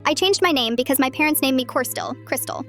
I changed my name because my parents named me Crystal.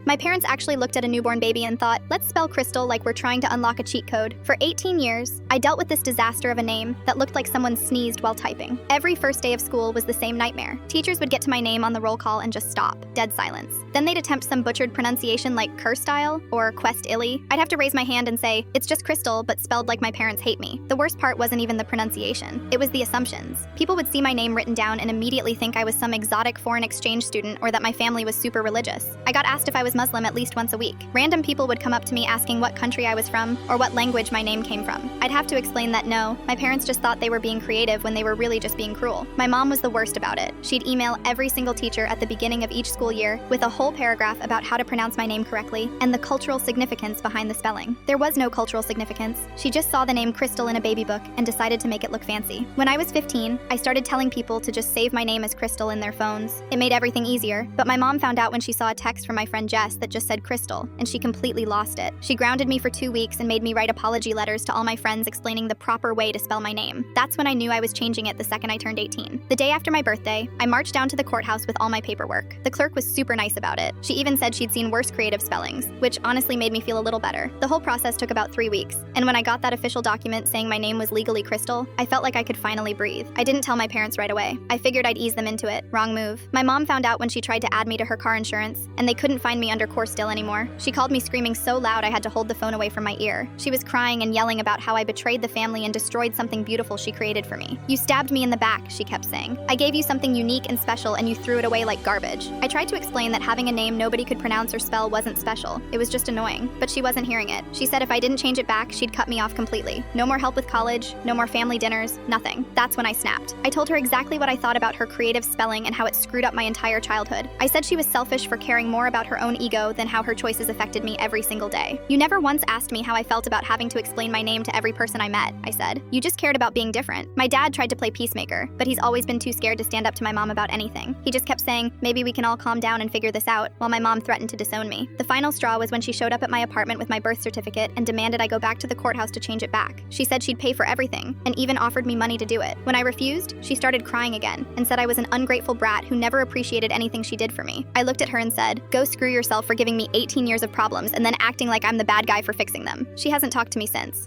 My parents actually looked at a newborn baby and thought, let's spell Crystal like we're trying to unlock a cheat code. For 18 years, I dealt with this disaster of a name that looked like someone sneezed while typing. Every first day of school was the same nightmare. Teachers would get to my name on the roll call and just stop. Dead silence. Then they'd attempt some butchered pronunciation like Kerstyle or Quest Illy. I'd have to raise my hand and say, it's just Crystal, but spelled like my parents hate me. The worst part wasn't even the pronunciation. It was the assumptions. People would see my name written down and immediately think I was some exotic foreign exchange student or that my family was super religious. I got asked if I was Muslim at least once a week. Random people would come up to me asking what country I was from or what language my name came from. I'd have to explain that no, my parents just thought they were being creative when they were really just being cruel. My mom was the worst about it. She'd email every single teacher at the beginning of each school year with a whole paragraph about how to pronounce my name correctly and the cultural significance behind the spelling. There was no cultural significance. She just saw the name Crystal in a baby book and decided to make it look fancy. When I was 15, I started telling people to just save my name as Crystal in their phones. It made everything easier, but my mom found out when she saw a text from my friend Jess that just said Crystal, and she completely lost it. She grounded me for 2 weeks and made me write apology letters to all my friends explaining the proper way to spell my name. That's when I knew I was changing it the second I turned 18. The day after my birthday, I marched down to the courthouse with all my paperwork. The clerk was super nice about it. She even said she'd seen worse creative spellings, which honestly made me feel a little better. The whole process took about 3 weeks, and when I got that official document saying my name was legally Crystal, I felt like I could finally breathe. I didn't tell my parents right away. I figured I'd ease them into it. Wrong move. My mom found out when she tried to add me to her car insurance, and they couldn't find me under Corstill anymore. She called me screaming so loud I had to hold the phone away from my ear. She was crying and yelling about how I betrayed the family and destroyed something beautiful she created for me. You stabbed me in the back, she kept saying. I gave you something unique and special and you threw it away like garbage. I tried to explain that having a name nobody could pronounce or spell wasn't special. It was just annoying. But she wasn't hearing it. She said if I didn't change it back, she'd cut me off completely. No more help with college, no more family dinners, nothing. That's when I snapped. I told her exactly what I thought about her creative spelling and how it screwed up my entire childhood. I said she was selfish for caring more about her own ego than how her choices affected me every single day. You never once asked me how I felt about having to explain my name to every person I met, I said. You just cared about being different. My dad tried to play peacemaker, but he's always been too scared to stand up to my mom about anything. He just kept saying, maybe we can all calm down and figure this out, while my mom threatened to disown me. The final straw was when she showed up at my apartment with my birth certificate and demanded I go back to the courthouse to change it back. She said she'd pay for everything, and even offered me money to do it. When I refused, she started crying again, and said I was an ungrateful brat who never appreciated anything she did for me. I looked at her and said, go screw yourself for giving me 18 years of problems and then acting like I'm the bad guy for fixing them. She hasn't talked to me since.